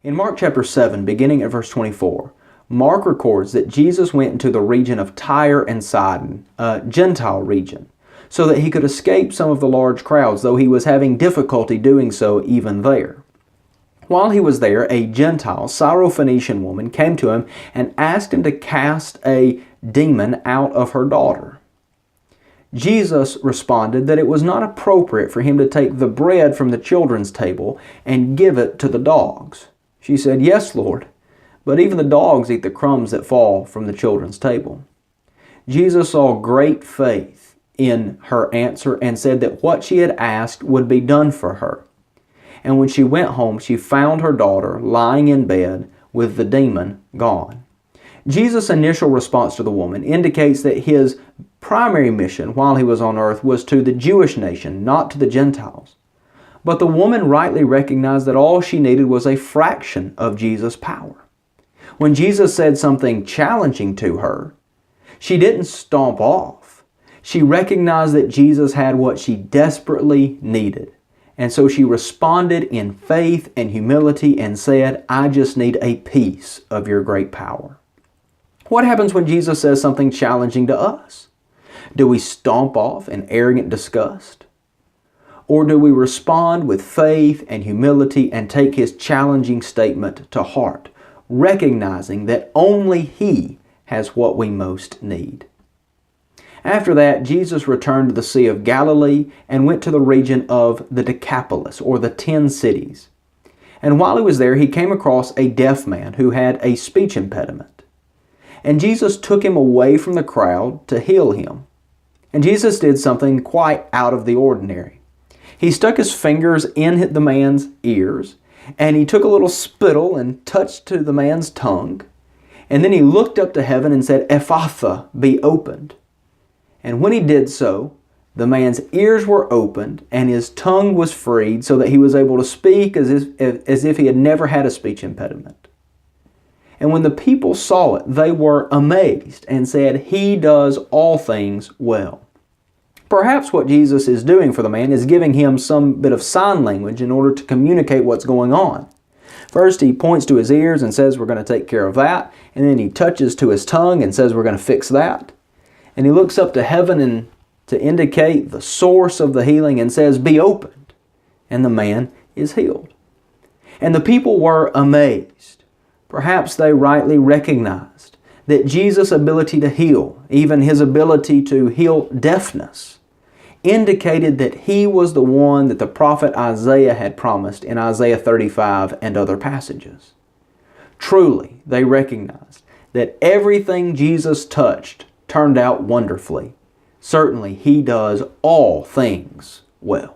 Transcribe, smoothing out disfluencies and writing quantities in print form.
In Mark chapter 7, beginning at verse 24, Mark records that Jesus went into the region of Tyre and Sidon, a Gentile region, so that he could escape some of the large crowds, though he was having difficulty doing so even there. While he was there, a Gentile, Syrophoenician woman came to him and asked him to cast a demon out of her daughter. Jesus responded that it was not appropriate for him to take the bread from the children's table and give it to the dogs. She said, "Yes, Lord, but even the dogs eat the crumbs that fall from the children's table." Jesus saw great faith in her answer and said that what she had asked would be done for her. And when she went home, she found her daughter lying in bed with the demon gone. Jesus' initial response to the woman indicates that his primary mission while he was on earth was to the Jewish nation, not to the Gentiles. But the woman rightly recognized that all she needed was a fraction of Jesus' power. When Jesus said something challenging to her, she didn't stomp off. She recognized that Jesus had what she desperately needed. And so she responded in faith and humility and said, "I just need a piece of your great power." What happens when Jesus says something challenging to us? Do we stomp off in arrogant disgust? Or do we respond with faith and humility and take his challenging statement to heart, recognizing that only he has what we most need? After that, Jesus returned to the Sea of Galilee and went to the region of the Decapolis, or the 10 cities. And while he was there, he came across a deaf man who had a speech impediment. And Jesus took him away from the crowd to heal him. And Jesus did something quite out of the ordinary. He stuck his fingers in the man's ears, and he took a little spittle and touched to the man's tongue. And then he looked up to heaven and said, "Ephphatha, be opened." And when he did so, the man's ears were opened and his tongue was freed so that he was able to speak as if he had never had a speech impediment. And when the people saw it, they were amazed and said, "He does all things well." Perhaps what Jesus is doing for the man is giving him some bit of sign language in order to communicate what's going on. First, he points to his ears and says, "We're going to take care of that." And then he touches to his tongue and says, "We're going to fix that." And he looks up to heaven and to indicate the source of the healing and says, "Be opened." And the man is healed. And the people were amazed. Perhaps they rightly recognized that Jesus' ability to heal, even his ability to heal deafness, indicated that he was the one that the prophet Isaiah had promised in Isaiah 35 and other passages. Truly, they recognized that everything Jesus touched turned out wonderfully. Certainly, he does all things well.